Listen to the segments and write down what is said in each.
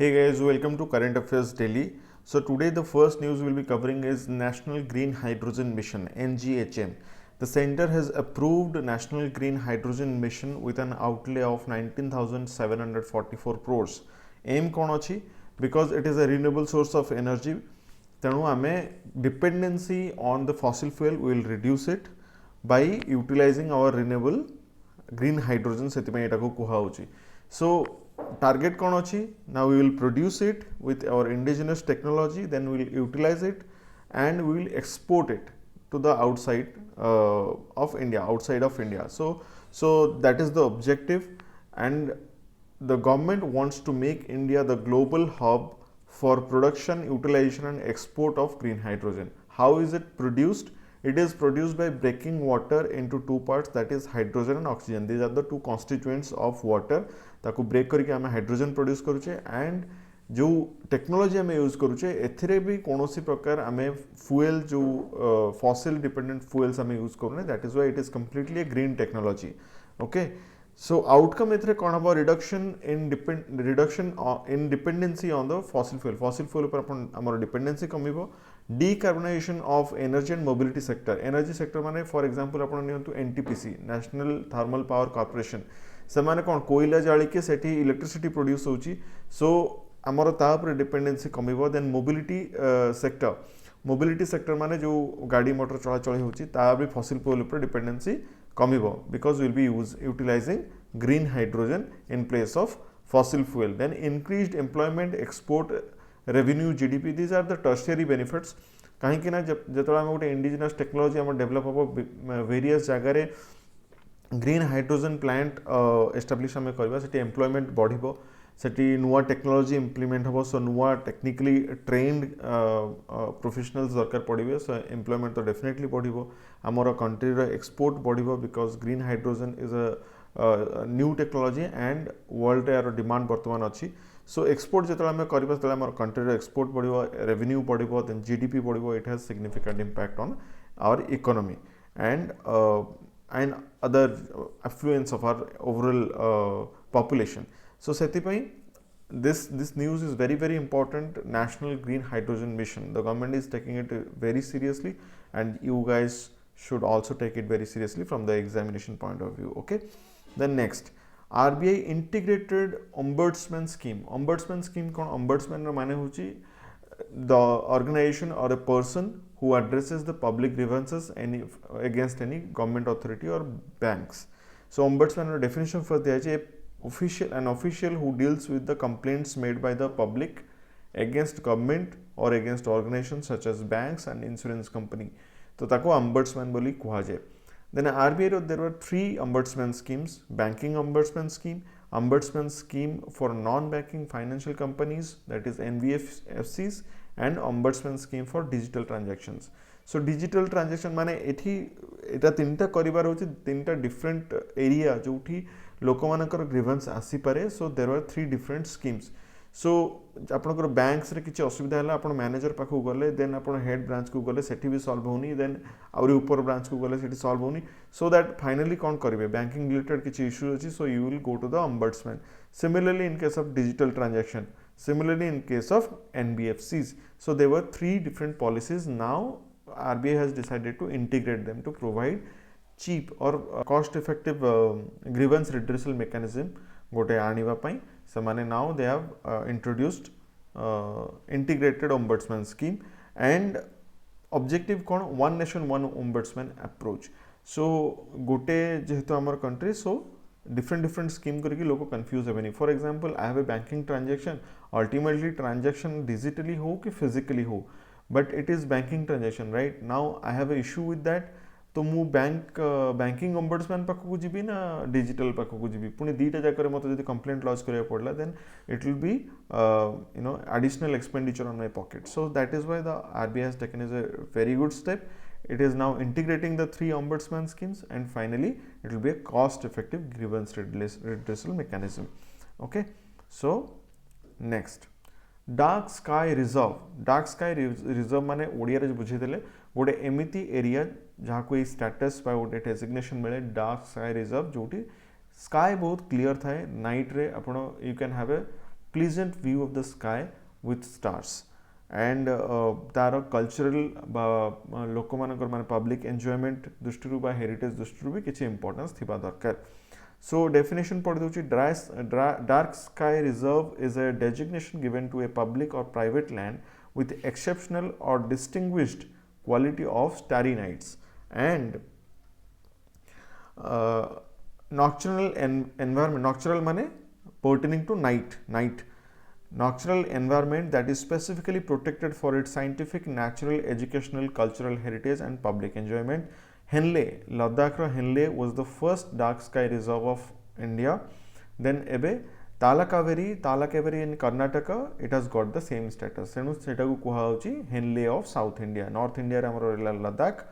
Hey guys, welcome to Current Affairs Daily. So today the first news we'll be covering is National Green Hydrogen Mission (NGHM). The center has approved National Green Hydrogen Mission with an outlay of 19,744 crores. Aim kon achi? Because it is a renewable source of energy. ତେଣୁ ଆମେ dependency on the fossil fuel will reduce it by utilizing our renewable green hydrogen ସେଥିପାଇଁ ଏଟାକୁ କୁହାଯାଉଛି. So target kon achi? Now we will produce it with our indigenous technology, then we will utilize it and we will export it to the outside of India. So that is the objective, and the government wants to make India the global hub for production, utilization and export of green hydrogen. How is it produced? It is produced by breaking water into two parts, that is hydrogen and oxygen. These are the two constituents of water. ताकू break करके आम hydrogen produce करुचे and जो technology आम use करुचे एथिरे भी कौनसी प्रकार आम फ्यूएल जो फॉसिल डिपेंडेंट फ्यूएल्स आम यूज करूने, that is why it is completely a green technology. Okay, so outcome एथिरे कौन हम reduction in dependency on the fossil fuel पर अपन हमर डिपेंडेंसी कमिबो. Decarbonisation of energy and mobility sector. Energy sector माने फॉर एग्जांपल अपन नियंतु NTPC, national thermal power corporation, से माने कौन कोयला जाली के सेठी इलेक्ट्रिसिटी प्रोड्यूस होची. सो आमर तापर डिपेंडेंसी कमिबो. देन मोबिलिटी सेक्टर माने जो गाड़ी मोटर चलाचल होची ता भी फॉसिल फ्यूल पर डिपेंडेंसी कमिबो, because will be utilising green hydrogen in place of fossil fuel. Then increased employment, export revenue, GDP, these are the tertiary benefits. कहीं ना जो आम गोटे इंडिजिनस टेक्नोलोजी आम डेभलप हम वेरियस जगार ग्रीन हाइड्रोजन प्लांट एस्टाब्लिश आम करवा, सेठी एम्प्लॉयमेंट बढ़िबो, सेठी नुआ टेक्नोलोजी इम्प्लीमेंट हम. सो नुआ टेक्निकली ट्रेन्ड प्रोफेशनल्स दरकार पड़े. सो एम्प्लॉयमेंट तो डेफिनेटली बढ़िबो. आमर कंट्री रो एक्सपोर्ट बढ़िबो, because green hydrogen is a new technology and world यार डिमांड वर्तमान अच्छी. सो एक्सपोर्ट जो आम करवा आम कंट्री रो एक्सपोर्ट बढ़िबो, रेवेन्यू बढ़िबो, देन जीडीपी बढ़िबो. It has significant impact on our economy and other affluence of our overall population. So setipai this news is very important. National Green Hydrogen Mission, the government is taking it very seriously, and you guys should also take it very seriously from the examination point of view. Okay, then next, RBI integrated ombudsman scheme. Ombudsman scheme kon? Ombudsman ro mane hochi the organization or a person who addresses the public grievances against any government authority or banks. So ombudsman definition for the an official who deals with the complaints made by the public against government or against organizations such as banks and insurance company. तो ताको ombudsman बोली कुहा जाए. Then RBI there were three ombudsman schemes: banking ombudsman scheme for non-banking financial companies, that is NBFCs, and ombudsman scheme for digital transactions. So digital transaction माने एटा तीनटा करिबार होची तीनटा डिफरेंट एरिया जोठी लोकमानकर ग्रीवेंस आसी पारे. So there are three different schemes. So आपनकर बैंक्स रे किछि असुविधा हला आपण मैनेजर पाखु गले, देन आपण हेड ब्रांच को गले सेठी भी सॉल्व होनी, देन आउरी ऊपर ब्रांच को गले सेठी सॉल्व होनी. सो दैट फाइनली कोन करिवे, बैंकिंग रिलेटेड किछि इश्यू अछि, so you will go to the ombudsman. Similarly in case of digital transaction, similarly in case of NBFCs. So there were three different policies. Now RBI has decided to integrate them to provide cheap or cost effective grievance redressal mechanism gote aniva pai. Samane now they have introduced integrated ombudsman scheme, and objective kon? One nation one ombudsman approach. So gote jehetu amar country, so different scheme करके लोग confuse हेबेनी. For example I have a banking transaction, ultimately transaction digitally हो कि physically हो, but it is banking transaction, right. Now I have a issue with that, तो मु banking ombudsman पाखक जीबी ना डिजिटल पाखक जीबी, पुणी दीटा जाकर मत जदि कंप्लेंट लॉज करिया पड़ला, then it will be additional expenditure on my pocket. So that is why the RBI has taken as a very good step. It is now integrating the three ombudsman schemes, and finally it will be a cost effective grievance redressal mechanism. Okay, so next, dark sky reserve माने ओडिया रे बुझे देले गोटे एमिति area जहाँ को status बा गोटे डेजिग्नेशन मिले डार्क स्काई रिजर्व, जोटी स्काई बहुत क्लियर थाए नाइट रे आपण you can have a pleasant view of the sky with stars. And तार कल्चरल लोक मान पब्लिक एंजॉयमेंट दृष्टि बा हेरिटेज दृष्टि भी किसी इंपोर्टेंस थिबा दरकार. So definition पढ़ दूची. Dark sky reserve is a designation given to a public or private land with exceptional or distinguished quality of starry nights. And nocturnal environment, nocturnal माने pertaining to night. Nocturnal environment that is specifically protected for its scientific, natural, educational, cultural heritage and public enjoyment. Henley, Ladakh Henley was the first dark sky reserve of India. Then ebe Talakaveri in Karnataka, it has got the same status. Senu setaku kuha hochi Henley of South India. North India re amaro Ladakh,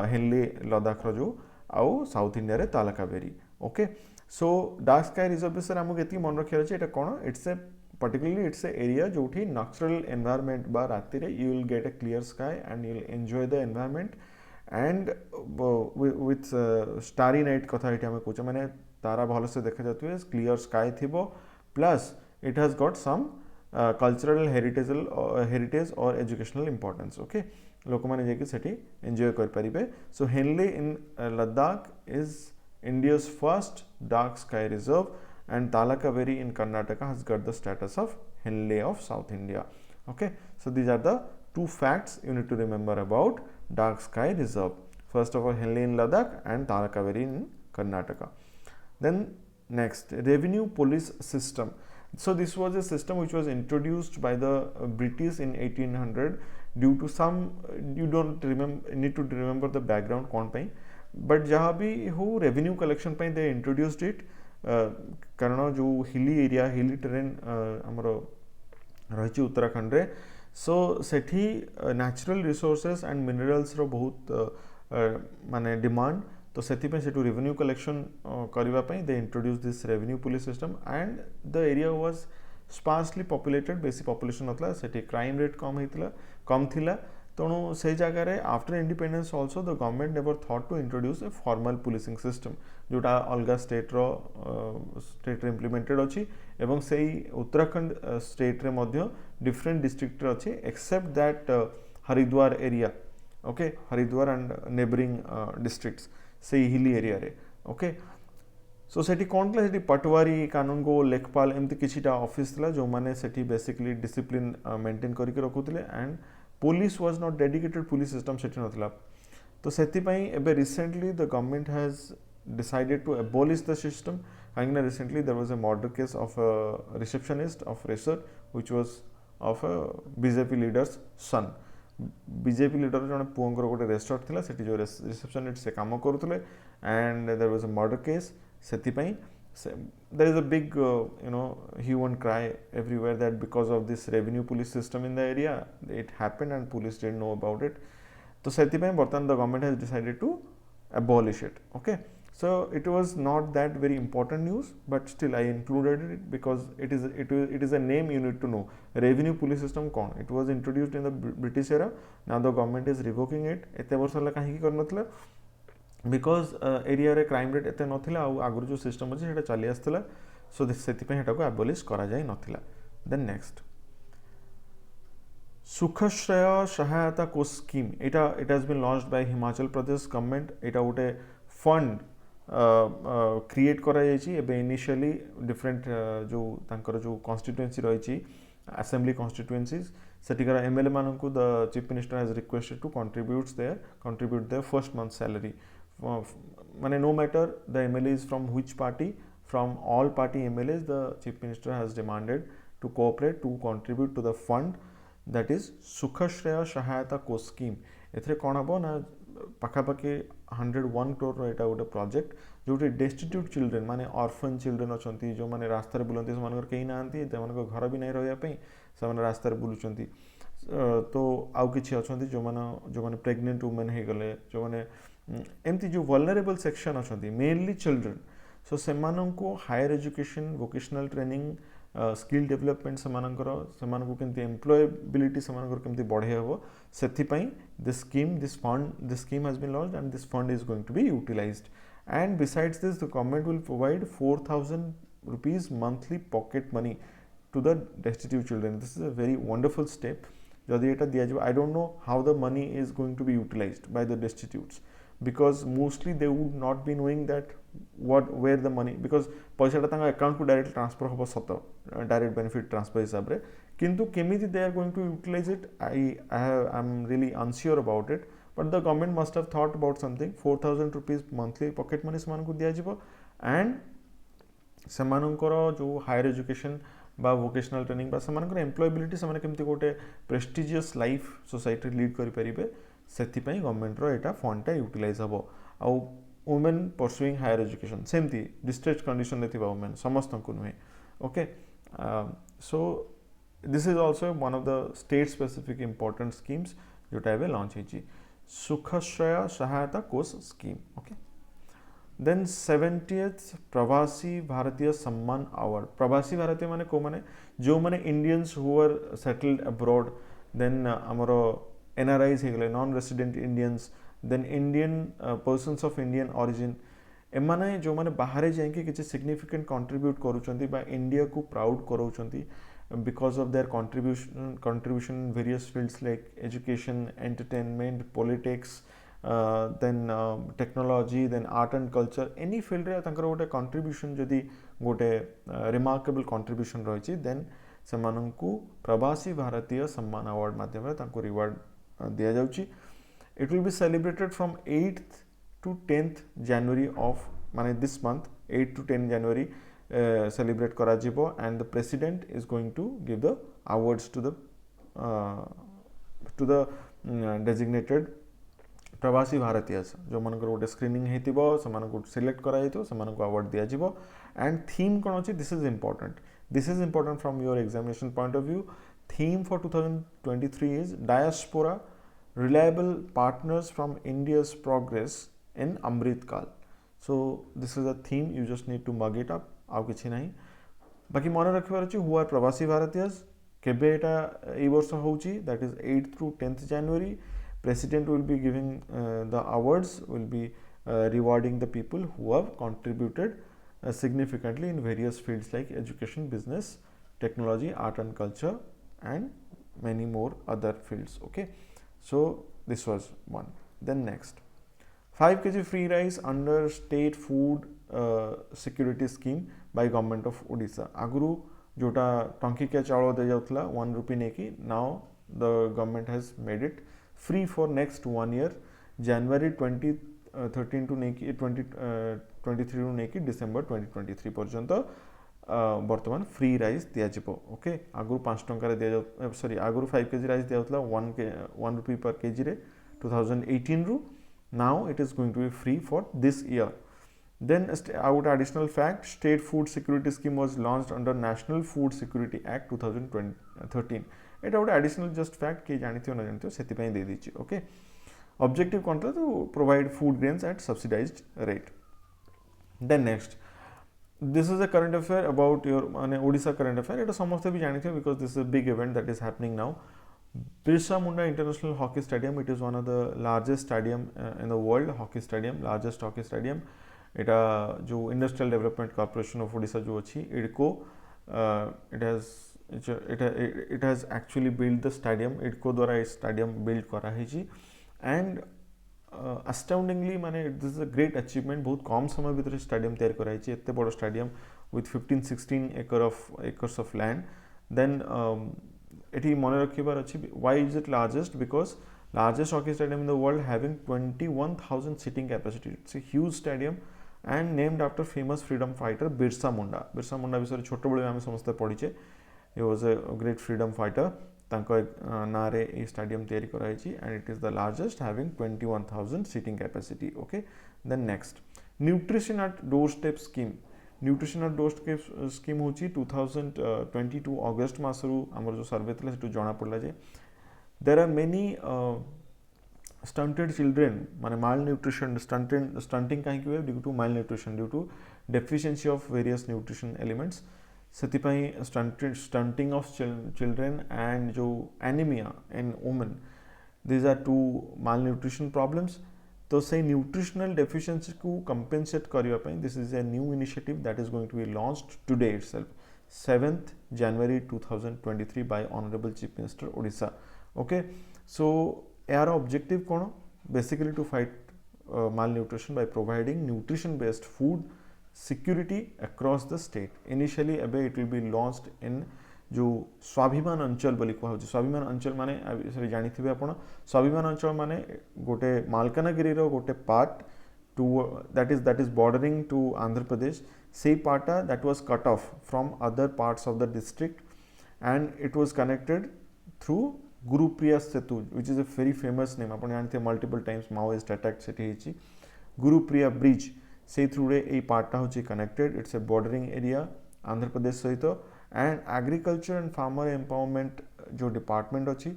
Henley Ladakh ro jo au South India re Talakaveri. Okay. So dark sky reserve bisare amu geti mon rakhiya hochi eta kono. It's a particularly it's a area joti nocturnal environment ba ratire you will get a clear sky and you will enjoy the environment. And with starry night कथा ये हमें कुछ मैंने तारा भल से देखा जाती है clear sky थिबो plus it has got some cultural heritage or educational importance. Okay, लोक माने जेकी सेठी enjoy कर परिबे. So Henley in Ladakh is India's first dark sky reserve and Talakaveri in Karnataka has got the status of Henley of South India. Okay, so these are the two facts you need to remember about dark sky reserve. First of all, Henley in Ladakh and Talakaveri in Karnataka. Then next, revenue police system. So this was a system which was introduced by the British in 1800 due to some, you don't remember, need to remember the background कौन पाई, but जहाँ भी हो revenue collection pi they introduced it कारण जो hilly area, hilly terrain हमारा रही उत्तराखंड रे. सो सेठी natural resources and minerals रो बहुत माने डिमांड तो सेठी पे सेठू रेवेन्यू कलेक्शन करबा पई they introduce this revenue police system and the area was sparsely populated. बेसी पॉपुलेशन नतला सेठी क्राइम रेट कम थिला तेणु से जगह रे after independence also the government never thought to introduce a formal policing system जोटा अलगा स्टेट रे इम्प्लीमेंटेड अछि एवं सेही उत्तराखंड स्टेट रे मध्य डिफरेंट डिस्ट्रिक्ट रे अछि except that Haridwar area. Okay, Haridwar and neighbouring districts से हिली एरिया रे. ओके, सो सेठी कोन थला सेठी पटवारी कानूनगो लेखपाल एमती किछिटा ऑफिस थला जो माने सेठी बेसिकली डिसिप्लिन मेंटेन करके रखुतले and police was not dedicated police system सेठी नथला. तो सेठी पई एबे recently the government has decided to abolish the system. And recently there was a murder case of a receptionist of resort which was of a BJP leader's son. BJP leader जने पुंगर गोटे restaurant थिला सेठी जो receptionist से काम करूतले and there was a murder case. सेठी पई there is a big hue and cry everywhere that because of this revenue police system in the area it happened and police didn't know about it. So sethipai bartan the government has decided to abolish it. Okay, so it was not that very important news but still I included it because it is a name you need to know. Revenue police system kon it was introduced in the British era. Now the government is revoking it. एते वर्ष हला काहे की करनथला because area रे crime rate एते नथिला आ आगु जो system अछि सेटा चली आस्तला. सो सेति पे हेटा को एबोलिश करा जाय नथिला. Then next Sukhashraya Sahayata Kosh scheme. It has been launched by Himachal Pradesh government. एटा उटे फंड क्रिएट करा जायछि एबे इनिशियली डिफरेंट जो तांकर जो कॉन्स्टिट्यूएंसी रहिछि असेंबली कॉन्स्टिट्यूएंसीज सेटिकार एमएलए मानकु the chief minister has requested to contribute their first month salary. Mane no matter the MLA is from which party, from all party MLAs, the chief minister has demanded to cooperate to contribute to the fund that is Sukhashreya Sahayata Kosh scheme. एथरे कौन हबो ना पाखापाखि 101 crore एटा गोटे project जोटी destitute children माने orphan children अछंती जो माने रास्ता रे बुलंती से मानकर केही नांती ते मानकर घर भी नै रहया पई से माने रास्ता रे बुलुचंती. तो आउ किछि अछंती जो माने प्रेग्नेंट वुमेन हे गले जो माने एमती जो वल्नरेबल सेक्शन अछंती मेनली चिल्ड्रेन. सो सेमानंको higher education vocational training skill development सेमानंको केमती एम्प्लॉयबिलिटी सेमानंकर केमती बढ़े हबो सेथि this scheme has been launched and this fund is going to be utilized. And besides this the government will provide 4,000 rupees monthly pocket money to the destitute children. This is a very wonderful step. Jodi eta diya jibo, I don't know how the money is going to be utilized by the destitutes, because mostly they would not be knowing that where the money, because paisa ta tanga account ku direct transfer hobo sato, direct benefit transfer hisab re, kintu kemiti they are going to utilize it, I'm really unsure about it. But the government must have thought about something. 4,000 rupees monthly pocket money semanku diya jibo, and ସେମାନଙ୍କର ଯେଉଁ higher education ବା vocational training ବା ସେମାନଙ୍କର ଏମ୍ପ୍ଲୟବିଲିଟି ସେମାନେ କେମିତି ଗୋଟେ prestigious life ସୋସାଇଟିରେ lead କରିପାରିବେ, ସେଥିପାଇଁ ଗଭର୍ଣ୍ଣମେଣ୍ଟର ଏଇଟା ଫଣ୍ଡଟା ୟୁଟିଲାଇଜ୍ ହେବ। ଆଉ ଓମେନ୍ ପରସୁଇଂ ହାୟର ଏଜୁକେସନ୍ ସେମିତି ଡିଷ୍ଟ୍ରେସ୍ କଣ୍ଡିସନରେ ଥିବା ଓମେନ୍, ସମସ୍ତଙ୍କୁ ନୁହେଁ। Okay, so this is also one of the state specific important schemes ଯେଉଁଟା ଏବେ ଲଞ୍ଚ ହେଇଛି, ସୁଖଶ୍ରୟ ସହାୟତା କୋଷ ସ୍କିମ୍। ଓକେ, देन 70th प्रवासी भारतीय सम्मान अवार्ड। प्रवासी भारतीय माने को माने जो माने Indians who are settled abroad, then आमर एनआरआईज हे गले, non resident Indians, then Indian persons of Indian origin, एमाने जो माने बाहर जाइके किछि सिग्निफिकेंट कंट्रीब्यूट करूछंती बा इंडिया को proud करूछंती because of their contribution in various fields like education, entertainment, politics, then technology, then art and culture, any field रे तांकर गोटे contribution जदि गोटे remarkable contribution रही, then सेमानंकु प्रवासी भारतीय सम्मान अवार्ड माध्यम रे तांको रिवार्ड दिया जाउची। It will be celebrated from 8th to 10th January of माने this month, 8 to 10 January celebrate करा जिवो, and the president is going to give the awards to the designated प्रवासी भारतीय जो मानकर गोटे स्क्रीनिंग हेतिबो, समानकु सिलेक्ट करा हेतो, समानकु अवार्ड दिया जिवो। एंड थीम कोन अछि, this is important from your examination point of view. Theme for 2023 is diaspora reliable partners from India's progress in Amrit Kaal. So this is a theme, you just need to mug it up, आउ किछि नाही। बाकी मन रखिबार अछि who are प्रवासी भारतीयस, केबे एटा ए वर्ष होउची, that is 8th through 10th January। President will be giving the awards, will be rewarding the people who have contributed significantly in various fields like education, business, technology, art and culture, and many more other fields. Okay, so this was one. Then next, 5 kg free rice under state food security scheme by government of Odisha। आगुरु जोटा टंकिकिया चाउल दे जाउथला 1 rupee नेकी, now the government has made it free for next 1 year, January 2013 to नेकी 2023 to नेकी December 2023 पर्यंत वर्तमान free rice दिया जिवो। Okay, आगुरु 5 टंका दिया जाउ, सॉरी आगुरु 5 kg राइस दिया होतला 1 rupee per kg रे 2018 रू, now it is going to be free for this year। Then out additional fact, state food security scheme was launched under National Food Security Act 2013। एटा गोटे additional just fact कि जानिथियो न जानिथियो सेतिपई दे दिछि। Okay, objective कोन तो provide food grains at subsidised rate. Then next, this is a current affair about your माने Odisha current affair. एटा समस्त भी जानिथियो because this is a big event that is happening now. Birsa Munda international hockey stadium, it is one of the largest stadium in the world, hockey stadium, largest hockey stadium. एटा जो industrial development corporation of Odisha जो अछि इडको, it has actually built the stadium, इडको द्वारा इस stadium build करा हिची। And astoundingly माने this is a great achievement, बहुत कम समय भीतर स्टेडियम तैयार करा हिची, एते बड़ stadium with 15-16 acres of land. Then एटी मन रखिबार अछि, why is it largest, because largest hockey stadium in the world having 21,000 seating capacity, it's a huge stadium and named after famous freedom fighter Birsa Munda. Birsa Munda विषय छोट बेले आम समस्त पढ़ीचे, he was a great freedom fighter, तांको नारे ए स्टेडियम तैयारी कराइछि, and it is the largest having 21,000 seating capacity। okay, then next, nutrition at doorstep scheme। nutrition at doorstep scheme होछि 2022 अगस्त मासरु हमर जो सर्वे थला सेटु जणा पड़ला जे there are many stunted children, माने malnutrition, stunting काहे कि due to malnutrition, due to deficiency of various nutrition elements। सेतिपाई stunting of children and जो anemia in women, these are two malnutrition problems। तो से nutritional deficiency को compensate करिया पई, this is a new initiative that is going to be launched today itself। 7th January 2023 by Honorable Chief Minister Odisha. Okay, so यार objective कौन? Basically to fight malnutrition by providing nutrition based food security across the state. Initially it will be launched in जो स्वाभिमान अंचल बोली कह स्वाभिमान अंचल माने जानी थे आप स्वाभिमान अंचल माने गोटे मालकानगिरी रो गोटे part to that is bordering to Andhra Pradesh से पार्टा that was cut off from other parts of the district and it was connected through Gurupriya Setu which is a very famous name आप जानते मल्टीपल टाइम्स माओइस्ट अटैक से Gurupriya bridge से through रे ए पार्टा होची connected it's a bordering area Andhra Pradesh सहित and agriculture and farmer empowerment जो डिपार्टमेंट अच्छी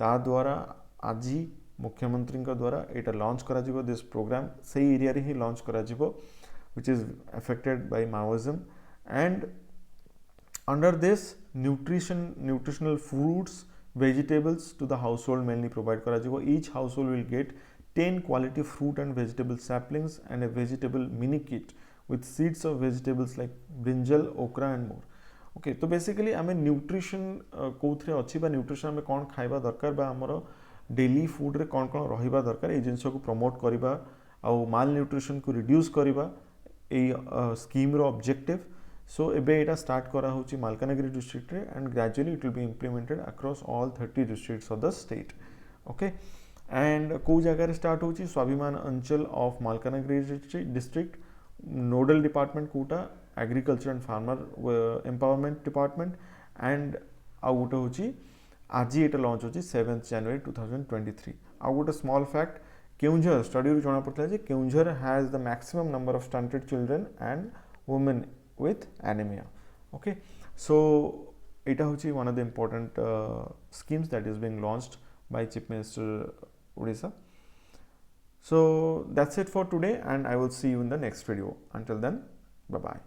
ता द्वारा आज मुख्यमंत्री द्वारा यहाँ लॉन्च करा जिवो दिस प्रोग्राम से एरिया रे ही लॉन्च करा जिवो which is affected by Maoism and under this nutritional fruits vegetables to the household mainly provide करा जिवो each household will get 10 quality fruit and vegetable saplings and a vegetable mini kit with seeds of vegetables like brinjal okra and more. Okay तो basically आम nutrition कौन अच्छी nutrition आम कौन खाइबा दरकार बा हमर डेली फूड रे कौन कौन रहिबा दरकार ये जिनस को प्रमोट करबा आउ माल न्यूट्रिशन को रिड्यूस करबा ए स्कीम रो ऑब्जेक्टिव सो एबे एटा स्टार्ट करा होची मालकानगिरी डिस्ट्रिक्ट रे and gradually it will be implemented across all 30 districts of the state. Okay and को जगह रे स्टार्ट होची Swabhiman Anchal of Malkangiri district nodal department कोटा agriculture and farmer empowerment department and आउ गोटे हूँ आज ये लॉन्च होची 7th January 2023. आउ गोटे स्मॉल फैक्ट केउंझर स्टडी रू जना पड़ता है Keonjhar has the maximum number of stunted children and women with anaemia. Okay so यहाँ हूँ one of the important schemes that is being launched by chief minister Odisha. So that's it for today and I will see you in the next video. Until then, bye bye.